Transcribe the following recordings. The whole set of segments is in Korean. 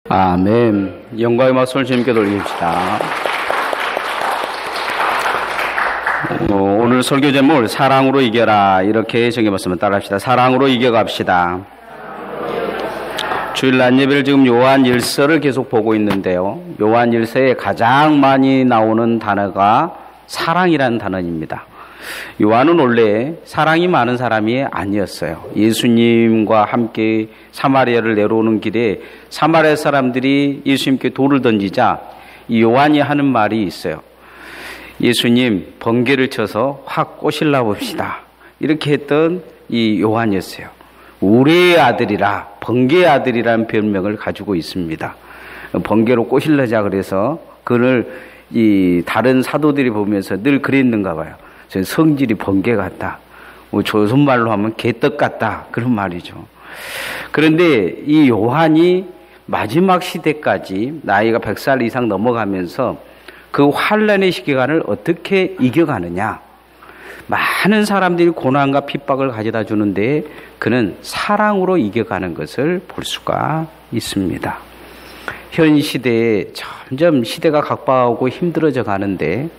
아멘. 영광의 말씀을 주님께 돌립시다. 오늘 설교 제목을 사랑으로 이겨라 이렇게 정해봤으면 따라합시다. 사랑으로 이겨갑시다. 주일 낮 예배를 지금 요한 1서를 계속 보고 있는데요, 요한 1서에 가장 많이 나오는 단어가 사랑이라는 단어입니다. 요한은 원래 사랑이 많은 사람이 아니었어요. 예수님과 함께 사마리아를 내려오는 길에 사마리아 사람들이 예수님께 돌을 던지자 이 요한이 하는 말이 있어요. 예수님, 번개를 쳐서 확 꼬실라 봅시다. 이렇게 했던 이 요한이었어요. 우리의 아들이라, 번개의 아들이라는 별명을 가지고 있습니다. 번개로 꼬실라자 그래서 그를 이 다른 사도들이 보면서 늘 그랬는가 봐요. 성질이 번개 같다. 조선말로 하면 개떡 같다. 그런 말이죠. 그런데 이 요한이 마지막 시대까지 나이가 100살 이상 넘어가면서 그 환란의 시기간을 어떻게 이겨가느냐. 많은 사람들이 고난과 핍박을 가져다 주는데 그는 사랑으로 이겨가는 것을 볼 수가 있습니다. 현 시대에 점점 시대가 각박하고 힘들어져 가는데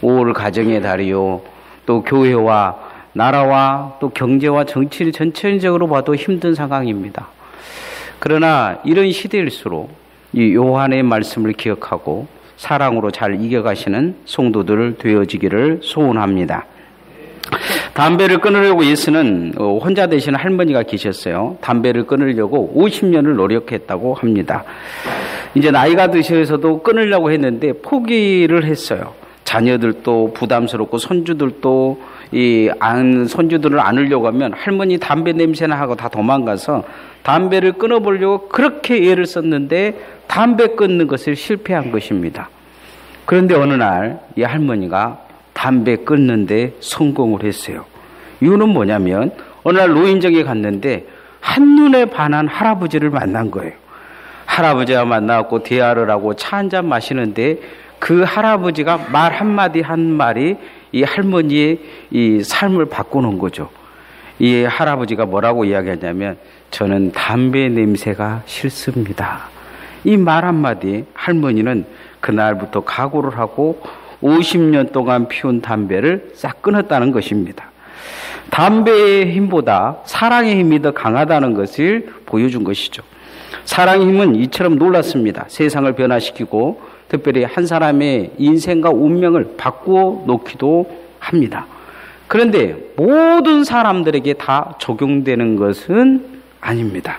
5월 가정의 달이요, 또 교회와 나라와 또 경제와 정치를 전체적으로 봐도 힘든 상황입니다. 그러나 이런 시대일수록 이 요한의 말씀을 기억하고 사랑으로 잘 이겨가시는 성도들 되어지기를 소원합니다. 담배를 끊으려고 예수는 혼자 되신 할머니가 계셨어요. 담배를 끊으려고 50년을 노력했다고 합니다. 이제 나이가 드셔서도 끊으려고 했는데 포기를 했어요. 자녀들도 부담스럽고 손주들도 손주들을 안으려고 하면 할머니 담배 냄새나 하고 다 도망가서 담배를 끊어보려고 그렇게 애를 썼는데 담배 끊는 것을 실패한 것입니다. 그런데 어느 날 이 할머니가 담배 끊는데 성공을 했어요. 이유는 뭐냐면 어느 날 노인정에 갔는데 한눈에 반한 할아버지를 만난 거예요. 할아버지와 만나고 대화를 하고 차 한잔 마시는데 그 할아버지가 말 한마디 한 말이 이 할머니의 이 삶을 바꾸는 거죠. 이 할아버지가 뭐라고 이야기하냐면 저는 담배 냄새가 싫습니다. 이 말 한마디 할머니는 그날부터 각오를 하고 50년 동안 피운 담배를 싹 끊었다는 것입니다. 담배의 힘보다 사랑의 힘이 더 강하다는 것을 보여준 것이죠. 사랑의 힘은 이처럼 놀랐습니다. 세상을 변화시키고 특별히 한 사람의 인생과 운명을 바꾸어 놓기도 합니다. 그런데 모든 사람들에게 다 적용되는 것은 아닙니다.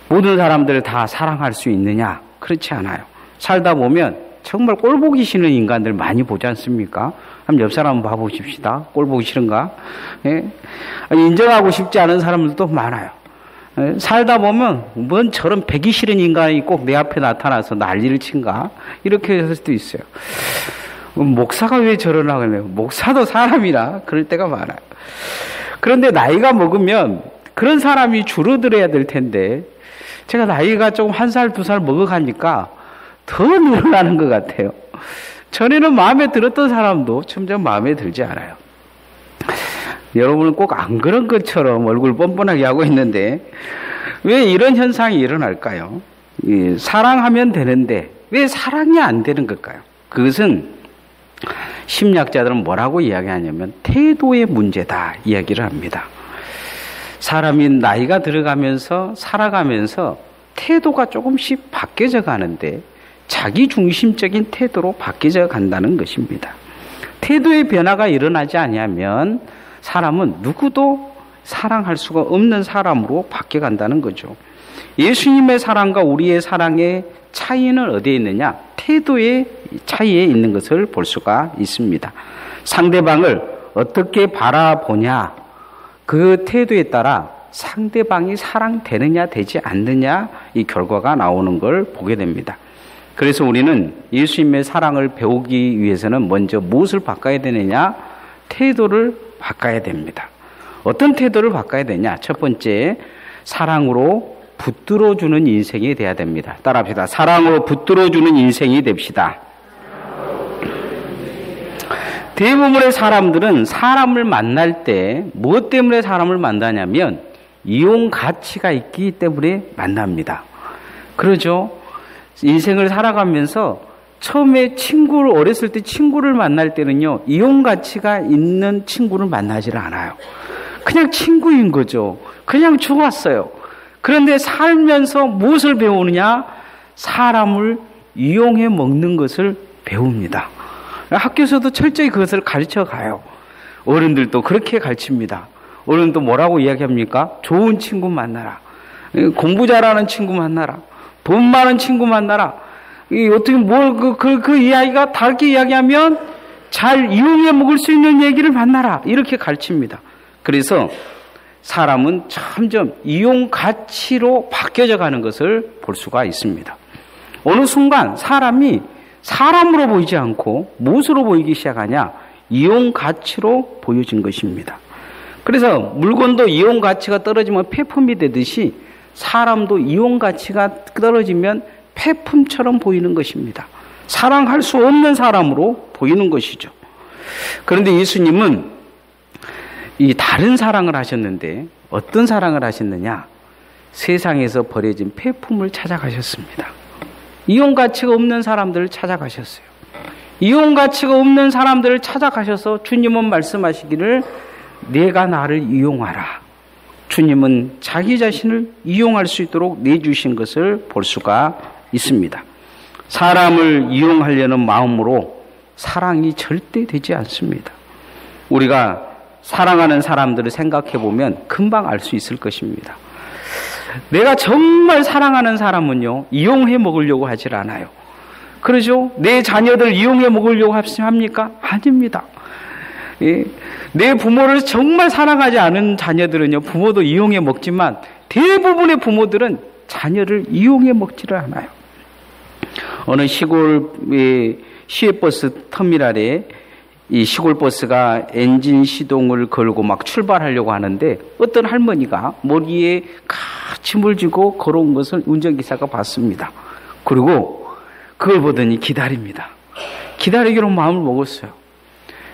모든 사람들을 다 사랑할 수 있느냐? 그렇지 않아요. 살다 보면 정말 꼴보기 싫은 인간들 많이 보지 않습니까? 한번 옆 사람 한번 봐보십시다. 꼴보기 싫은가? 예? 인정하고 싶지 않은 사람들도 많아요. 살다 보면 뭔 저런 배기 싫은 인간이 꼭 내 앞에 나타나서 난리를 친가? 이렇게 할 수도 있어요. 목사가 왜 저러나 그래요? 목사도 사람이라 그럴 때가 많아요. 그런데 나이가 먹으면 그런 사람이 줄어들어야 될 텐데 제가 나이가 조금 1살, 2살 먹어가니까 더 늘어나는 것 같아요. 전에는 마음에 들었던 사람도 점점 마음에 들지 않아요. 여러분은 꼭 안 그런 것처럼 얼굴 뻔뻔하게 하고 있는데 왜 이런 현상이 일어날까요? 사랑하면 되는데 왜 사랑이 안 되는 걸까요? 그것은 심리학자들은 뭐라고 이야기하냐면 태도의 문제다 이야기를 합니다. 사람이 나이가 들어가면서 살아가면서 태도가 조금씩 바뀌어져 가는데 자기 중심적인 태도로 바뀌어져 간다는 것입니다. 태도의 변화가 일어나지 않으면 사람은 누구도 사랑할 수가 없는 사람으로 바뀌어 간다는 거죠. 예수님의 사랑과 우리의 사랑의 차이는 어디에 있느냐? 태도의 차이에 있는 것을 볼 수가 있습니다. 상대방을 어떻게 바라보냐? 그 태도에 따라 상대방이 사랑되느냐 되지 않느냐 이 결과가 나오는 걸 보게 됩니다. 그래서 우리는 예수님의 사랑을 배우기 위해서는 먼저 무엇을 바꿔야 되느냐? 태도를 바꿔야 됩니다. 어떤 태도를 바꿔야 되냐? 첫 번째, 사랑으로 붙들어주는 인생이 돼야 됩니다. 따라합시다. 사랑으로 붙들어주는 인생이 됩시다. 대부분의 사람들은 사람을 만날 때 무엇 때문에 사람을 만나냐면 이용 가치가 있기 때문에 만납니다. 그러죠. 인생을 살아가면서 처음에 어렸을 때 친구를 만날 때는요, 이용 가치가 있는 친구를 만나지를 않아요. 그냥 친구인 거죠. 그냥 죽었어요. 그런데 살면서 무엇을 배우느냐? 사람을 이용해 먹는 것을 배웁니다. 학교에서도 철저히 그것을 가르쳐 가요. 어른들도 그렇게 가르칩니다. 어른도 뭐라고 이야기합니까? 좋은 친구 만나라. 공부 잘하는 친구 만나라. 돈 많은 친구 만나라. 어떻게 그 이야기가 다르게 이야기하면 잘 이용해 먹을 수 있는 얘기를 만나라. 이렇게 가르칩니다. 그래서 사람은 점점 이용 가치로 바뀌어져 가는 것을 볼 수가 있습니다. 어느 순간 사람이 사람으로 보이지 않고 무엇으로 보이기 시작하냐? 이용 가치로 보여진 것입니다. 그래서 물건도 이용 가치가 떨어지면 폐품이 되듯이 사람도 이용 가치가 떨어지면 폐품처럼 보이는 것입니다. 사랑할 수 없는 사람으로 보이는 것이죠. 그런데 예수님은 이 다른 사랑을 하셨는데 어떤 사랑을 하셨느냐? 세상에서 버려진 폐품을 찾아가셨습니다. 이용 가치가 없는 사람들을 찾아가셨어요. 이용 가치가 없는 사람들을 찾아가셔서 주님은 말씀하시기를 내가 나를 이용하라. 주님은 자기 자신을 이용할 수 있도록 내주신 것을 볼 수가 있습니다. 사람을 이용하려는 마음으로 사랑이 절대 되지 않습니다. 우리가 사랑하는 사람들을 생각해 보면 금방 알 수 있을 것입니다. 내가 정말 사랑하는 사람은요, 이용해 먹으려고 하질 않아요. 그러죠? 내 자녀들 이용해 먹으려고 합니까? 아닙니다. 예. 내 부모를 정말 사랑하지 않은 자녀들은요, 부모도 이용해 먹지만 대부분의 부모들은 자녀를 이용해 먹지를 않아요. 어느 시골 시외버스 터미널에 이 시골버스가 엔진 시동을 걸고 막 출발하려고 하는데 어떤 할머니가 머리에 짐을 지고 걸어온 것을 운전기사가 봤습니다. 그리고 그걸 보더니 기다립니다. 기다리기로 마음을 먹었어요.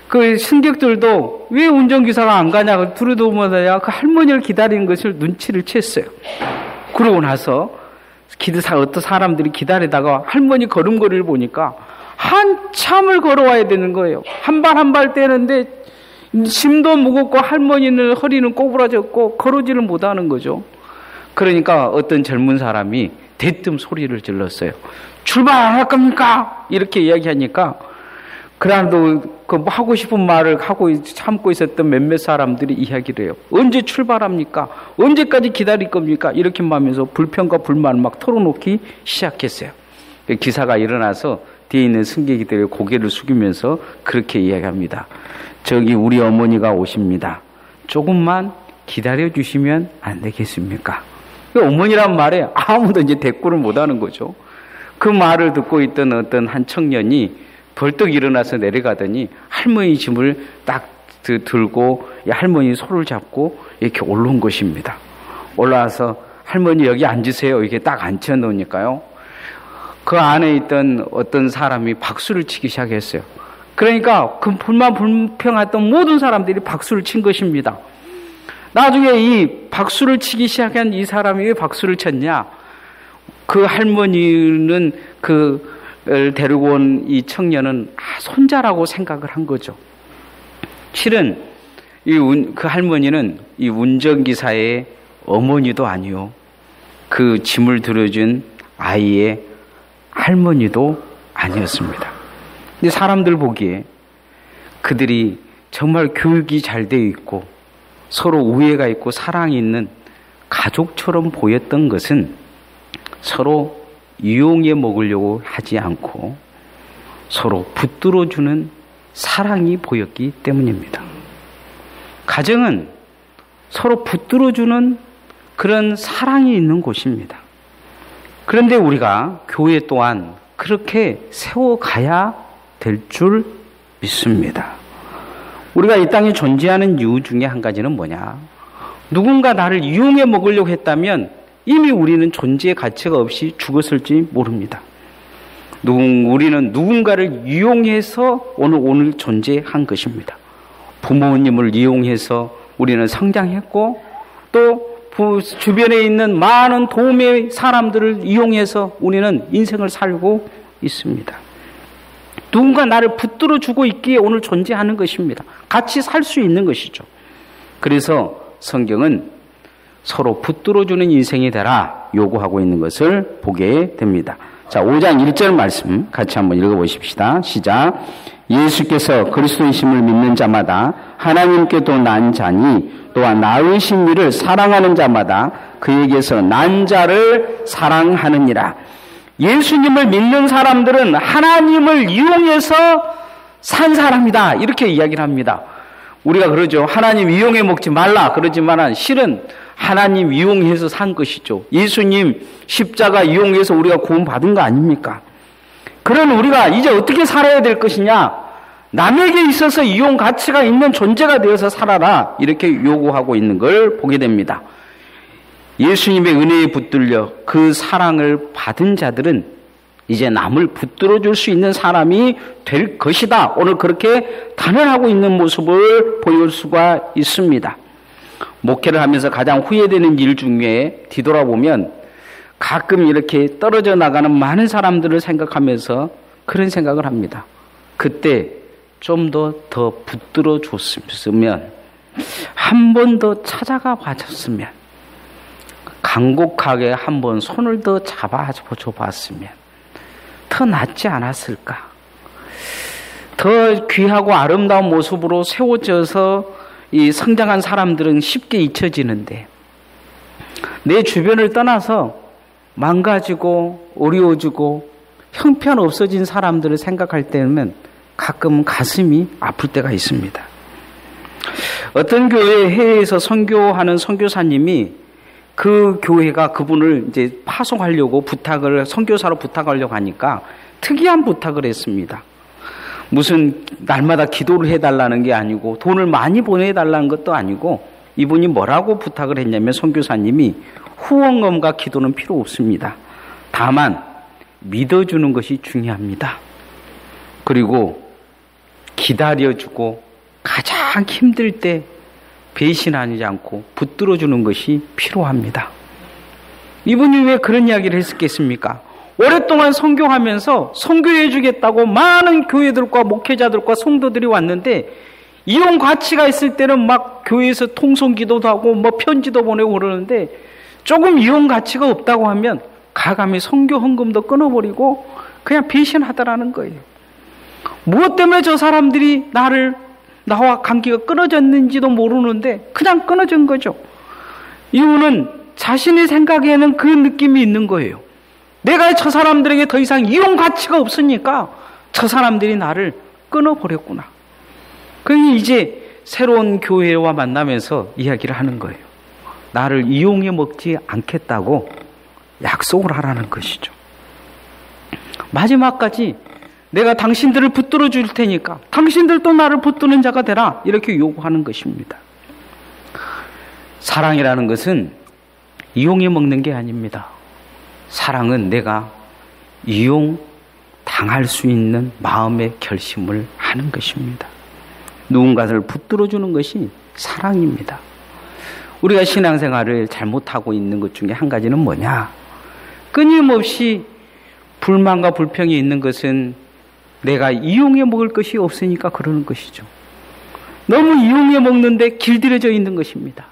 그 승객들도 왜 운전기사가 안 가냐고 두루두루마다 그 할머니를 기다리는 것을 눈치를 챘어요. 그러고 나서 어떤 사람들이 기다리다가 할머니 걸음걸이를 보니까 한참을 걸어와야 되는 거예요. 한 발 한 발 떼는데 짐도 무겁고 할머니는 허리는 꼬부라졌고 걸어지를 못하는 거죠. 그러니까 어떤 젊은 사람이 대뜸 소리를 질렀어요. 출발 안 할 겁니까? 이렇게 이야기하니까 그래도 그 하고 싶은 말을 하고 참고 있었던 몇몇 사람들이 이야기를 해요. 언제 출발합니까? 언제까지 기다릴 겁니까? 이렇게 하면서 불평과 불만을 막 털어놓기 시작했어요. 기사가 일어나서 뒤에 있는 승객들의 고개를 숙이면서 그렇게 이야기합니다. 저기 우리 어머니가 오십니다. 조금만 기다려주시면 안 되겠습니까? 어머니란 말에 아무도 이제 대꾸를 못하는 거죠. 그 말을 듣고 있던 어떤 한 청년이 벌떡 일어나서 내려가더니 할머니 짐을 딱 들고 할머니 손을 잡고 이렇게 올라온 것입니다. 올라와서 할머니 여기 앉으세요. 이렇게 딱 앉혀놓으니까요. 그 안에 있던 어떤 사람이 박수를 치기 시작했어요. 그러니까 그 불평했던 모든 사람들이 박수를 친 것입니다. 나중에 이 박수를 치기 시작한 이 사람이 왜 박수를 쳤냐? 그 할머니는 그를 데리고 온 이 청년은 손자라고 생각을 한 거죠. 실은 그 할머니는 이 운전기사의 어머니도 아니요. 그 짐을 들어준 아이의 할머니도 아니었습니다. 근데 사람들 보기에 그들이 정말 교육이 잘 되어 있고 서로 우애가 있고 사랑이 있는 가족처럼 보였던 것은 서로 이용해 먹으려고 하지 않고 서로 붙들어주는 사랑이 보였기 때문입니다. 가정은 서로 붙들어주는 그런 사랑이 있는 곳입니다. 그런데 우리가 교회 또한 그렇게 세워가야 될 줄 믿습니다. 우리가 이 땅에 존재하는 이유 중에 한 가지는 뭐냐? 누군가 나를 이용해 먹으려고 했다면 이미 우리는 존재의 가치가 없이 죽었을지 모릅니다. 우리는 누군가를 이용해서 오늘 존재한 것입니다. 부모님을 이용해서 우리는 성장했고 또 주변에 있는 많은 도움의 사람들을 이용해서 우리는 인생을 살고 있습니다. 누군가 나를 붙들어 주고 있기에 오늘 존재하는 것입니다. 같이 살 수 있는 것이죠. 그래서 성경은 서로 붙들어 주는 인생이 되라 요구하고 있는 것을 보게 됩니다. 자, 5장 1절 말씀 같이 한번 읽어보십시다. 시작. 예수께서 그리스도이심을 믿는 자마다 하나님께도 난 자니 또한 낳으신 이를 사랑하는 자마다 그에게서 난 자를 사랑하느니라. 예수님을 믿는 사람들은 하나님을 이용해서 산 사람이다 이렇게 이야기를 합니다. 우리가 그러죠. 하나님 이용해 먹지 말라 그러지만 실은 하나님 이용해서 산 것이죠. 예수님 십자가 이용해서 우리가 구원받은 거 아닙니까? 그런 우리가 이제 어떻게 살아야 될 것이냐? 남에게 있어서 이용 가치가 있는 존재가 되어서 살아라 이렇게 요구하고 있는 걸 보게 됩니다. 예수님의 은혜에 붙들려 그 사랑을 받은 자들은 이제 남을 붙들어 줄 수 있는 사람이 될 것이다. 오늘 그렇게 단언하고 있는 모습을 보일 수가 있습니다. 목회를 하면서 가장 후회되는 일 중에 뒤돌아보면 가끔 이렇게 떨어져 나가는 많은 사람들을 생각하면서 그런 생각을 합니다. 그때 좀 더 붙들어 줬으면, 한 번 더 찾아가 봐줬으면, 간곡하게 한 번 손을 더 잡아줘 봤으면 더 낫지 않았을까? 더 귀하고 아름다운 모습으로 세워져서 이 성장한 사람들은 쉽게 잊혀지는데 내 주변을 떠나서 망가지고 어려워지고 형편 없어진 사람들을 생각할 때는 가끔 가슴이 아플 때가 있습니다. 어떤 교회 해외에서 선교하는 선교사님이 그 교회가 그분을 이제 파송하려고 선교사로 부탁하려고 하니까 특이한 부탁을 했습니다. 무슨 날마다 기도를 해달라는 게 아니고 돈을 많이 보내달라는 것도 아니고 이분이 뭐라고 부탁을 했냐면 선교사님이 후원금과 기도는 필요 없습니다. 다만 믿어주는 것이 중요합니다. 그리고 기다려주고 가장 힘들 때 배신하지 않고 붙들어주는 것이 필요합니다. 이분이 왜 그런 이야기를 했겠습니까? 오랫동안 선교하면서 선교해 주겠다고 많은 교회들과 목회자들과 성도들이 왔는데 이용 가치가 있을 때는 막 교회에서 통성기도도 하고 뭐 편지도 보내고 그러는데 조금 이용 가치가 없다고 하면 가감히 선교 헌금도 끊어버리고 그냥 배신하더라는 거예요. 무엇 때문에 저 사람들이 나와 관계가 끊어졌는지도 모르는데 그냥 끊어진 거죠. 이유는 자신의 생각에는 그 느낌이 있는 거예요. 내가 저 사람들에게 더 이상 이용 가치가 없으니까 저 사람들이 나를 끊어버렸구나. 그러니 이제 새로운 교회와 만나면서 이야기를 하는 거예요. 나를 이용해 먹지 않겠다고 약속을 하라는 것이죠. 마지막까지 내가 당신들을 붙들어 줄 테니까 당신들도 나를 붙드는 자가 되라 이렇게 요구하는 것입니다. 사랑이라는 것은 이용해 먹는 게 아닙니다. 사랑은 내가 이용당할 수 있는 마음의 결심을 하는 것입니다. 누군가를 붙들어 주는 것이 사랑입니다. 우리가 신앙생활을 잘못하고 있는 것 중에 한 가지는 뭐냐? 끊임없이 불만과 불평이 있는 것은 내가 이용해 먹을 것이 없으니까 그러는 것이죠. 너무 이용해 먹는데 길들여져 있는 것입니다.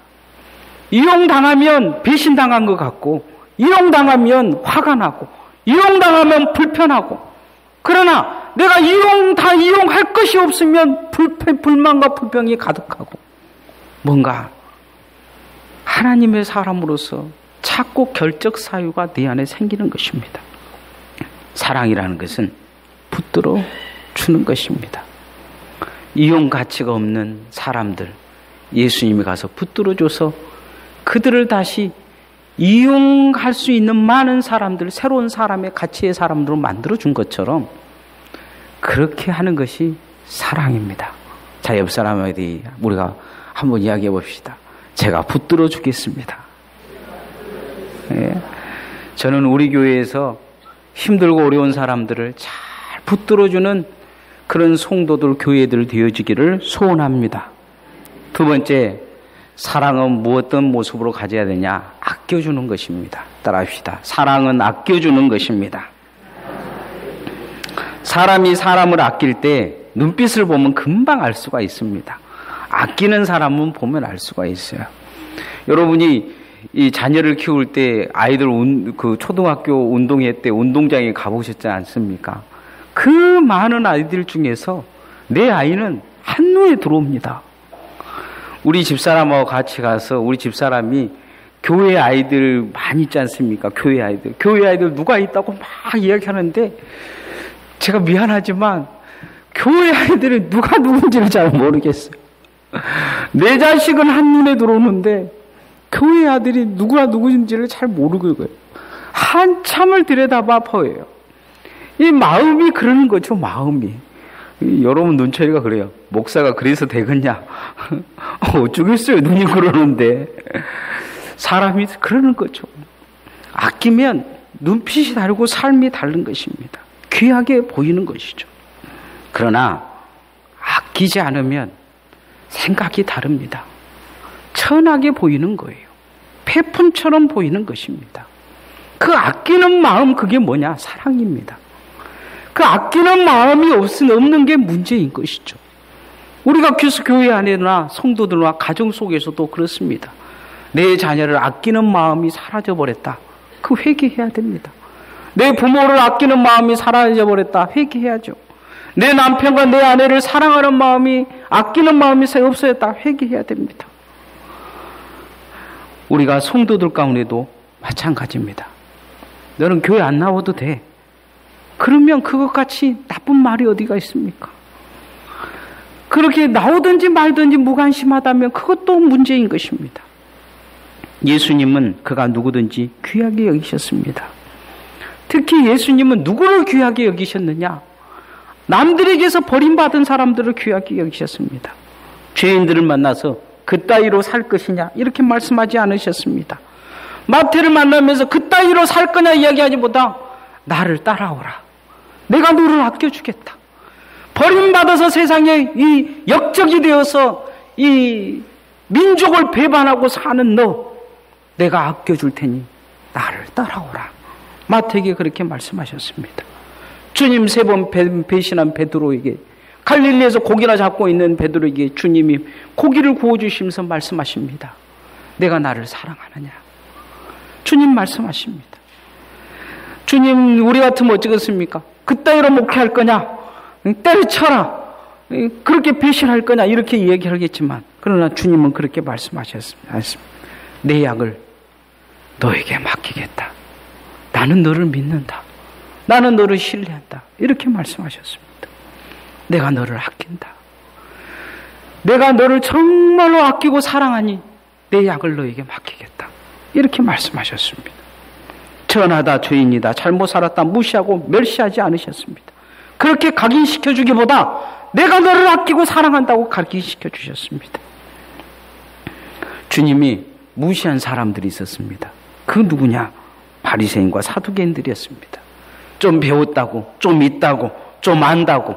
이용당하면 배신당한 것 같고 이용당하면 화가 나고 이용당하면 불편하고 그러나 내가 이용할 것이 없으면 불만과 불평이 가득하고 뭔가 하나님의 사람으로서 자꾸 결적 사유가 내 안에 생기는 것입니다. 사랑이라는 것은 붙들어 주는 것입니다. 이용 가치가 없는 사람들 예수님이 가서 붙들어 줘서 그들을 다시 이용할 수 있는 많은 사람들, 새로운 사람의 가치의 사람들로 만들어 준 것처럼 그렇게 하는 것이 사랑입니다. 자, 옆 사람에게 우리가 한번 이야기해 봅시다. 제가 붙들어 주겠습니다. 예. 저는 우리 교회에서 힘들고 어려운 사람들을 잘 붙들어주는 그런 성도들, 교회들 되어지기를 소원합니다. 두 번째, 사랑은 무엇든 모습으로 가져야 되냐? 아껴주는 것입니다. 따라합시다. 사랑은 아껴주는 것입니다. 사람이 사람을 아낄 때 눈빛을 보면 금방 알 수가 있습니다. 아끼는 사람은 보면 알 수가 있어요. 여러분이 이 자녀를 키울 때 아이들 그 초등학교 운동회 때 운동장에 가보셨지 않습니까? 그 많은 아이들 중에서 내 아이는 한눈에 들어옵니다. 우리 집사람하고 같이 가서 우리 집사람이 교회 아이들 많이 있지 않습니까? 교회 아이들 누가 있다고 막 이야기하는데 제가 미안하지만 교회 아이들이 누가 누군지를 잘 모르겠어요. 내 자식은 한눈에 들어오는데 교회 아들이 누가 누구인지를 잘 모르고요. 한참을 들여다봐 보여요. 이 마음이 그러는 거죠. 마음이. 여러분 눈초리가 그래요. 목사가 그래서 되겠냐? 어쩌겠어요. 눈이 그러는데. 사람이 그러는 거죠. 아끼면 눈빛이 다르고 삶이 다른 것입니다. 귀하게 보이는 것이죠. 그러나 아끼지 않으면 생각이 다릅니다. 천하게 보이는 거예요. 폐품처럼 보이는 것입니다. 그 아끼는 마음, 그게 뭐냐? 사랑입니다. 그 아끼는 마음이 없는 게 문제인 것이죠. 우리가 교회 안에나 성도들과 가정 속에서도 그렇습니다. 내 자녀를 아끼는 마음이 사라져버렸다. 그 회개해야 됩니다. 내 부모를 아끼는 마음이 사라져버렸다. 회개해야죠. 내 남편과 내 아내를 사랑하는 마음이, 아끼는 마음이 없어졌다. 회개해야 됩니다. 우리가 성도들 가운데도 마찬가지입니다. 너는 교회 안 나와도 돼. 그러면 그것같이 나쁜 말이 어디가 있습니까? 그렇게 나오든지 말든지 무관심하다면 그것도 문제인 것입니다. 예수님은 그가 누구든지 귀하게 여기셨습니다. 특히 예수님은 누구를 귀하게 여기셨느냐? 남들에게서 버림받은 사람들을 귀하게 여기셨습니다. 죄인들을 만나서 그따위로 살 것이냐? 이렇게 말씀하지 않으셨습니다. 마태를 만나면서 그따위로 살 거냐 이야기하기보다 나를 따라오라. 내가 너를 아껴주겠다. 버림받아서 세상에 이 역적이 되어서 이 민족을 배반하고 사는 너, 내가 아껴줄 테니 나를 따라오라. 마태에게 그렇게 말씀하셨습니다. 주님 3번 배신한 베드로에게, 갈릴리에서 고기나 잡고 있는 베드로에게 주님이 고기를 구워주시면서 말씀하십니다. 내가 나를 사랑하느냐? 주님 말씀하십니다. 주님, 우리 같으면 어쩌겠습니까? 그따위로 목회할 거냐? 때려쳐라. 그렇게 배신할 거냐? 이렇게 얘기하겠지만, 그러나 주님은 그렇게 말씀하셨습니다. 내 약을 너에게 맡기겠다. 나는 너를 믿는다. 나는 너를 신뢰한다. 이렇게 말씀하셨습니다. 내가 너를 아낀다. 내가 너를 정말로 아끼고 사랑하니 내 약을 너에게 맡기겠다. 이렇게 말씀하셨습니다. 전하다, 죄인이다, 잘못 살았다 무시하고 멸시하지 않으셨습니다. 그렇게 각인시켜주기보다 내가 너를 아끼고 사랑한다고 각인시켜주셨습니다. 주님이 무시한 사람들이 있었습니다. 그 누구냐? 바리새인과 사두개인들이었습니다. 좀 배웠다고, 좀 있다고, 좀 안다고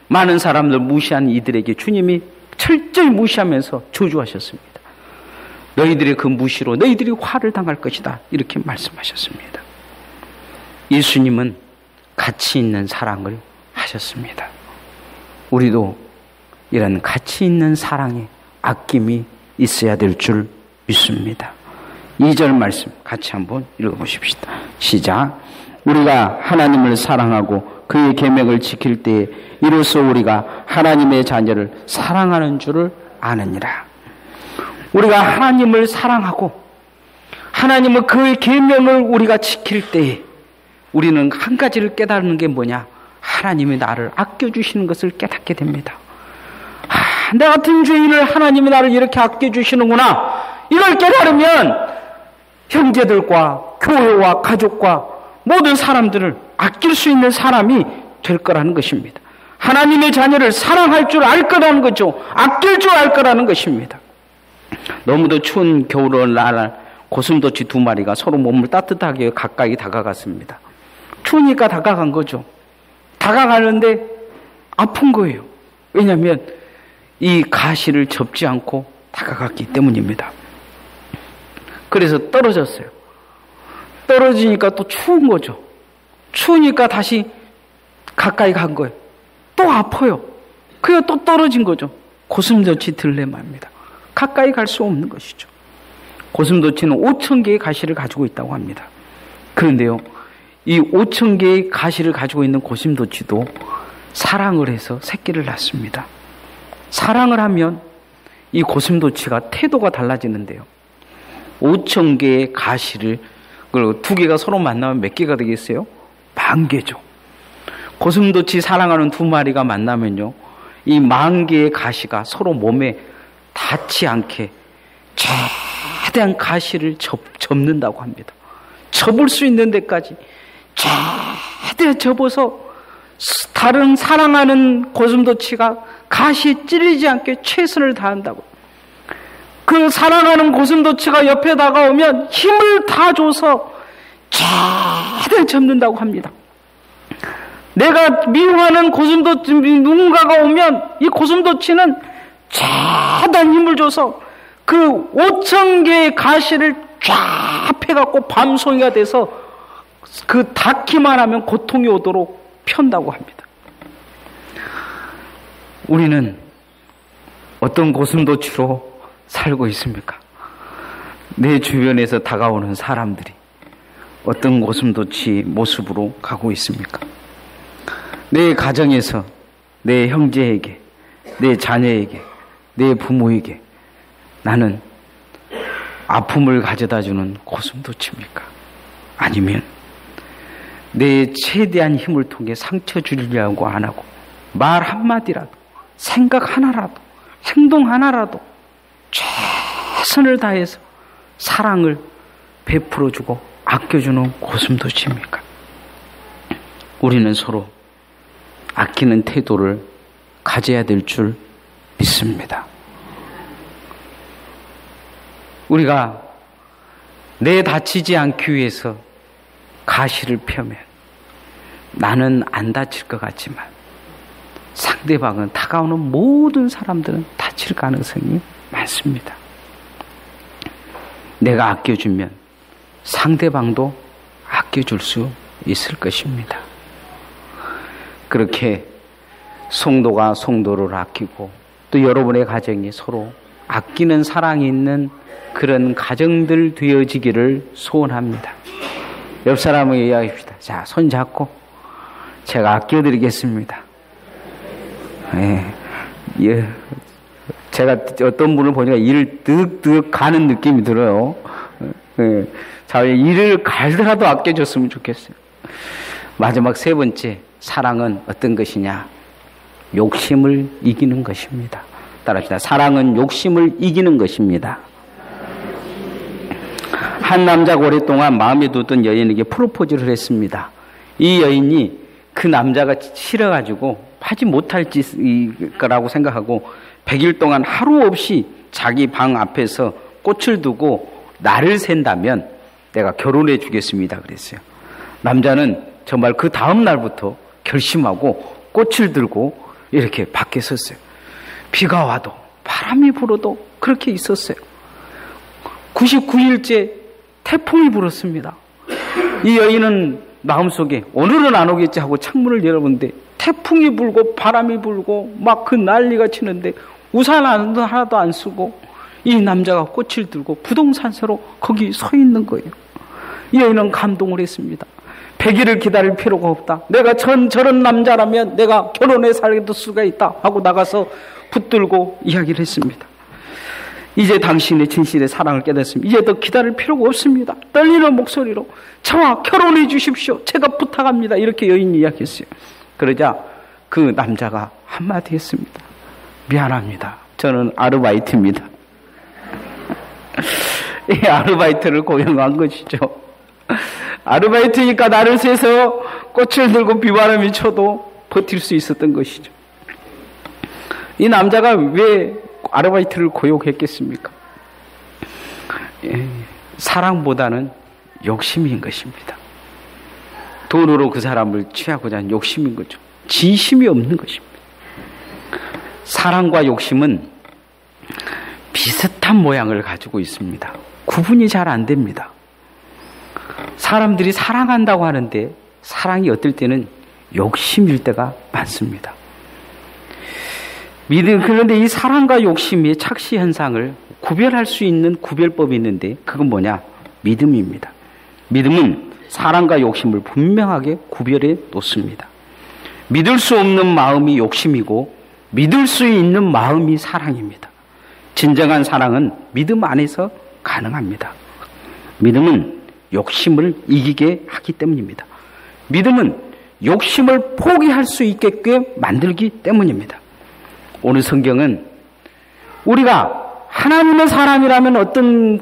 많은 사람들 무시한 이들에게 주님이 철저히 무시하면서 저주하셨습니다. 너희들의 그 무시로 너희들이 화를 당할 것이다. 이렇게 말씀하셨습니다. 예수님은 가치 있는 사랑을 하셨습니다. 우리도 이런 가치 있는 사랑에 아낌이 있어야 될 줄 믿습니다. 2절 말씀 같이 한번 읽어보십시다. 시작. 우리가 하나님을 사랑하고 그의 계명을 지킬 때에 이로써 우리가 하나님의 자녀를 사랑하는 줄을 아느니라. 우리가 하나님을 사랑하고 하나님은 그의 계명을 우리가 지킬 때에 우리는 한 가지를 깨닫는 게 뭐냐? 하나님이 나를 아껴주시는 것을 깨닫게 됩니다. 내 같은 죄인을 하나님이 나를 이렇게 아껴주시는구나. 이걸 깨달으면 형제들과 교회와 가족과 모든 사람들을 아낄 수 있는 사람이 될 거라는 것입니다. 하나님의 자녀를 사랑할 줄 알 거라는 거죠. 아낄 줄 알 거라는 것입니다. 너무도 추운 겨울날 고슴도치 2마리가 서로 몸을 따뜻하게 가까이 다가갔습니다. 추우니까 다가간 거죠. 다가가는데 아픈 거예요. 왜냐하면 이 가시를 접지 않고 다가갔기 때문입니다. 그래서 떨어졌어요. 떨어지니까 또 추운 거죠. 추우니까 다시 가까이 간 거예요. 또 아파요. 그래서 또 떨어진 거죠. 고슴도치 딜레마입니다. 가까이 갈 수 없는 것이죠. 고슴도치는 5,000개의 가시를 가지고 있다고 합니다. 그런데요, 이 5,000개의 가시를 가지고 있는 고슴도치도 사랑을 해서 새끼를 낳습니다. 사랑을 하면 이 고슴도치가 태도가 달라지는데요. 5,000개의 가시를, 그리고 2개가 서로 만나면 몇 개가 되겠어요? 10,000개죠. 고슴도치 사랑하는 2마리가 만나면요, 이 10,000개의 가시가 서로 몸에 닿지 않게 최대한 가시를 접는다고 합니다. 접을 수 있는 데까지 최대한 접어서 다른 사랑하는 고슴도치가 가시에 찔리지 않게 최선을 다한다고. 그 사랑하는 고슴도치가 옆에 다가오면 힘을 다 줘서 최대한 접는다고 합니다. 내가 미워하는 고슴도치 누군가가 오면 이 고슴도치는 최대한 힘을 줘서 그 5,000개의 가시를 쫙 펴갖고 밤송이가 돼서 그 닿기만 하면 고통이 오도록 편다고 합니다. 우리는 어떤 고슴도치로 살고 있습니까? 내 주변에서 다가오는 사람들이 어떤 고슴도치 모습으로 가고 있습니까? 내 가정에서 내 형제에게, 내 자녀에게, 내 부모에게 나는 아픔을 가져다주는 고슴도치입니까? 아니면 내 최대한 힘을 통해 상처 주려고 안 하고 말 한마디라도, 생각 하나라도, 행동 하나라도 최선을 다해서 사랑을 베풀어주고 아껴주는 고슴도치입니까? 우리는 서로 아끼는 태도를 가져야 될 줄 믿습니다. 우리가 내 다치지 않기 위해서 가시를 펴면 나는 안 다칠 것 같지만 상대방은, 다가오는 모든 사람들은 다칠 가능성이 많습니다. 내가 아껴주면 상대방도 아껴줄 수 있을 것입니다. 그렇게 성도가 성도를 아끼고 또 여러분의 가정이 서로 아끼는 사랑이 있는 그런 가정들 되어지기를 소원합니다. 옆 사람에게 이야기합시다. 자, 손 잡고 제가 아껴드리겠습니다. 예. 제가 어떤 분을 보니까 일을 득득 가는 느낌이 들어요. 예. 자, 일을 갈더라도 아껴줬으면 좋겠어요. 마지막 3번째, 사랑은 어떤 것이냐? 욕심을 이기는 것입니다. 따라합시다. 사랑은 욕심을 이기는 것입니다. 한 남자가 오랫동안 마음에 두던 여인에게 프로포즈를 했습니다. 이 여인이 그 남자가 싫어가지고 하지 못할 짓이라고 생각하고 100일 동안 하루 없이 자기 방 앞에서 꽃을 두고 날을 샌다면 내가 결혼해 주겠습니다 그랬어요. 남자는 정말 그 다음 날부터 결심하고 꽃을 들고 이렇게 밖에 섰어요. 비가 와도 바람이 불어도 그렇게 있었어요. 99일째 태풍이 불었습니다. 이 여인은 마음속에 오늘은 안 오겠지 하고 창문을 열어보는데 태풍이 불고 바람이 불고 막 그 난리가 치는데 우산 하나도 안 쓰고 이 남자가 꽃을 들고 부동산서로 거기 서 있는 거예요. 이 여인은 감동을 했습니다. 100일을 기다릴 필요가 없다. 내가 저런 남자라면 내가 결혼해 살게 될 수가 있다 하고 나가서 붙들고 이야기를 했습니다. 이제 당신의 진실의 사랑을 깨닫습니다. 이제 더 기다릴 필요가 없습니다. 떨리는 목소리로 저와 결혼해 주십시오. 제가 부탁합니다. 이렇게 여인이 이야기했어요. 그러자 그 남자가 한마디 했습니다. 미안합니다. 저는 아르바이트입니다. 이 아르바이트를 고용한 것이죠. 아르바이트니까 날을 새서 꽃을 들고 비바람이 쳐도 버틸 수 있었던 것이죠. 이 남자가 왜 아르바이트를 고용했겠습니까? 사랑보다는 욕심인 것입니다. 돈으로 그 사람을 취하고자 하는 욕심인 거죠. 진심이 없는 것입니다. 사랑과 욕심은 비슷한 모양을 가지고 있습니다. 구분이 잘 안 됩니다. 사람들이 사랑한다고 하는데 사랑이 어떨 때는 욕심일 때가 많습니다. 그런데 이 사랑과 욕심의 착시 현상을 구별할 수 있는 구별법이 있는데 그건 뭐냐? 믿음입니다. 믿음은 사랑과 욕심을 분명하게 구별해 놓습니다. 믿을 수 없는 마음이 욕심이고 믿을 수 있는 마음이 사랑입니다. 진정한 사랑은 믿음 안에서 가능합니다. 믿음은 욕심을 이기게 하기 때문입니다. 믿음은 욕심을 포기할 수 있게끔 만들기 때문입니다. 오늘 성경은 우리가 하나님의 사람이라면 어떤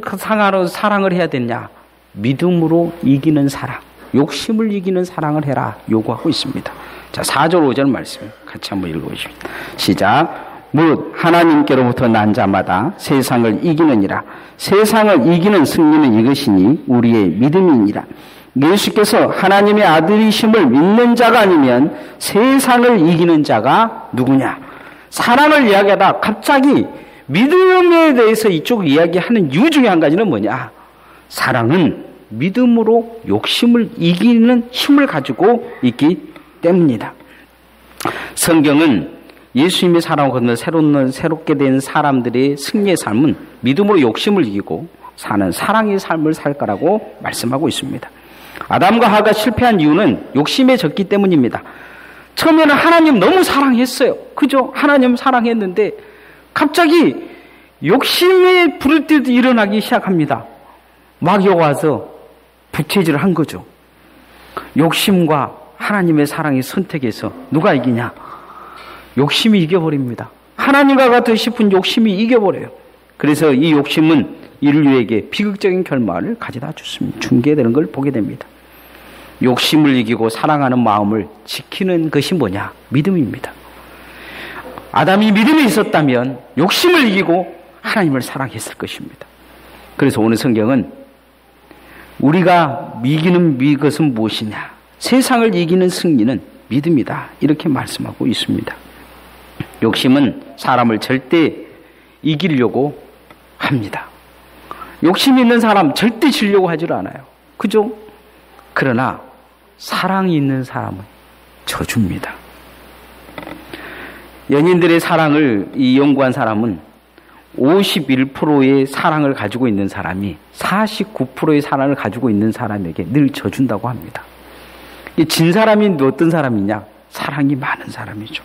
사랑을 해야 되냐? 믿음으로 이기는 사랑, 욕심을 이기는 사랑을 해라 요구하고 있습니다. 자, 4절 5절 말씀 같이 한번 읽어보십시오. 시작. 무릇 하나님께로부터 난 자마다 세상을 이기느니라. 세상을 이기는 승리는 이것이니 우리의 믿음이니라. 예수께서 하나님의 아들이심을 믿는 자가 아니면 세상을 이기는 자가 누구냐? 사랑을 이야기하다 갑자기 믿음에 대해서 이쪽 이야기하는 이유 중에 한 가지는 뭐냐? 사랑은 믿음으로 욕심을 이기는 힘을 가지고 있기 때문이다. 성경은 예수님의 사랑을 건너 새롭게 된 사람들의 승리의 삶은 믿음으로 욕심을 이기고 사는 사랑의 삶을 살 거라고 말씀하고 있습니다. 아담과 하와가 실패한 이유는 욕심에 졌기 때문입니다. 처음에는 하나님 너무 사랑했어요. 그죠? 하나님 사랑했는데 갑자기 욕심에 부를 때도 일어나기 시작합니다. 마귀가 와서 부채질을 한 거죠. 욕심과 하나님의 사랑의 선택에서 누가 이기냐? 욕심이 이겨버립니다. 하나님과 같고 싶은 욕심이 이겨버려요. 그래서 이 욕심은 인류에게 비극적인 결말을 가져다 주게 되는 걸 보게 됩니다. 욕심을 이기고 사랑하는 마음을 지키는 것이 뭐냐? 믿음입니다. 아담이 믿음이 있었다면 욕심을 이기고 하나님을 사랑했을 것입니다. 그래서 오늘 성경은 우리가 이기는 것은 무엇이냐? 세상을 이기는 승리는 믿음이다. 이렇게 말씀하고 있습니다. 욕심은 사람을 절대 이기려고 합니다. 욕심 있는 사람 절대 지려고 하질 않아요. 그죠? 그러나 사랑이 있는 사람은 져줍니다. 연인들의 사랑을 연구한 사람은 51%의 사랑을 가지고 있는 사람이 49%의 사랑을 가지고 있는 사람에게 늘 져준다고 합니다. 진 사람이 어떤 사람이냐? 사랑이 많은 사람이죠.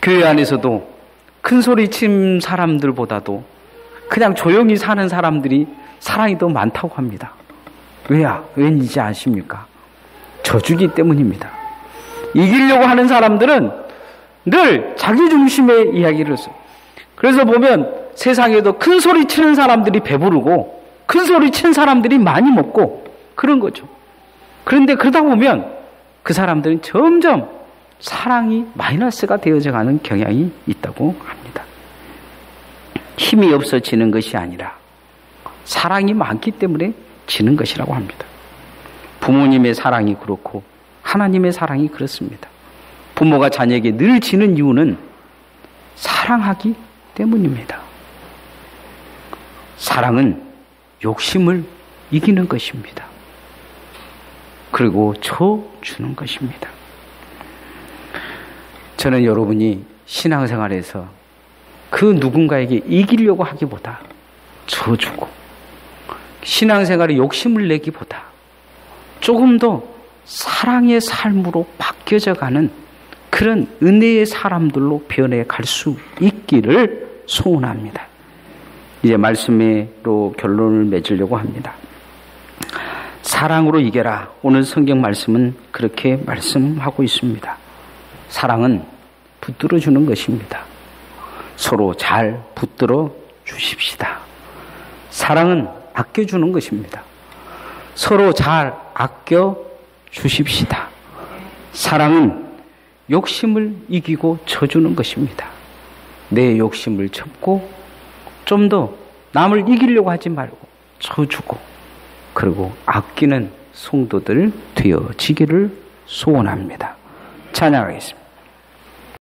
교회 안에서도 큰 소리 친 사람들보다도 그냥 조용히 사는 사람들이 사랑이 더 많다고 합니다. 왠지 아십니까? 져주기 때문입니다. 이기려고 하는 사람들은 늘 자기 중심의 이야기를 써요. 그래서 보면 세상에도 큰 소리 치는 사람들이 배부르고 큰 소리 치는 사람들이 많이 먹고 그런 거죠. 그런데 그러다 보면 그 사람들은 점점 사랑이 마이너스가 되어져 가는 경향이 있다고 합니다. 힘이 없어지는 것이 아니라 사랑이 많기 때문에 지는 것이라고 합니다. 부모님의 사랑이 그렇고 하나님의 사랑이 그렇습니다. 부모가 자녀에게 늘 지는 이유는 사랑하기 때문입니다. 사랑은 욕심을 이기는 것입니다. 그리고 줘주는 것입니다. 저는 여러분이 신앙생활에서 그 누군가에게 이기려고 하기보다 줘주고 신앙생활에 욕심을 내기보다 조금 더 사랑의 삶으로 바뀌어져 가는 그런 은혜의 사람들로 변해갈 수 있기를 소원합니다. 이제 말씀으로 결론을 맺으려고 합니다. 사랑으로 이겨라. 오늘 성경 말씀은 그렇게 말씀하고 있습니다. 사랑은 붙들어 주는 것입니다. 서로 잘 붙들어 주십시다. 사랑은 아껴주는 것입니다. 서로 잘 아껴 주십시다. 사랑은 욕심을 이기고 져주는 것입니다. 내 욕심을 접고 좀 더 남을 이기려고 하지 말고 져주고 그리고 아끼는 성도들 되어지기를 소원합니다. 찬양하겠습니다.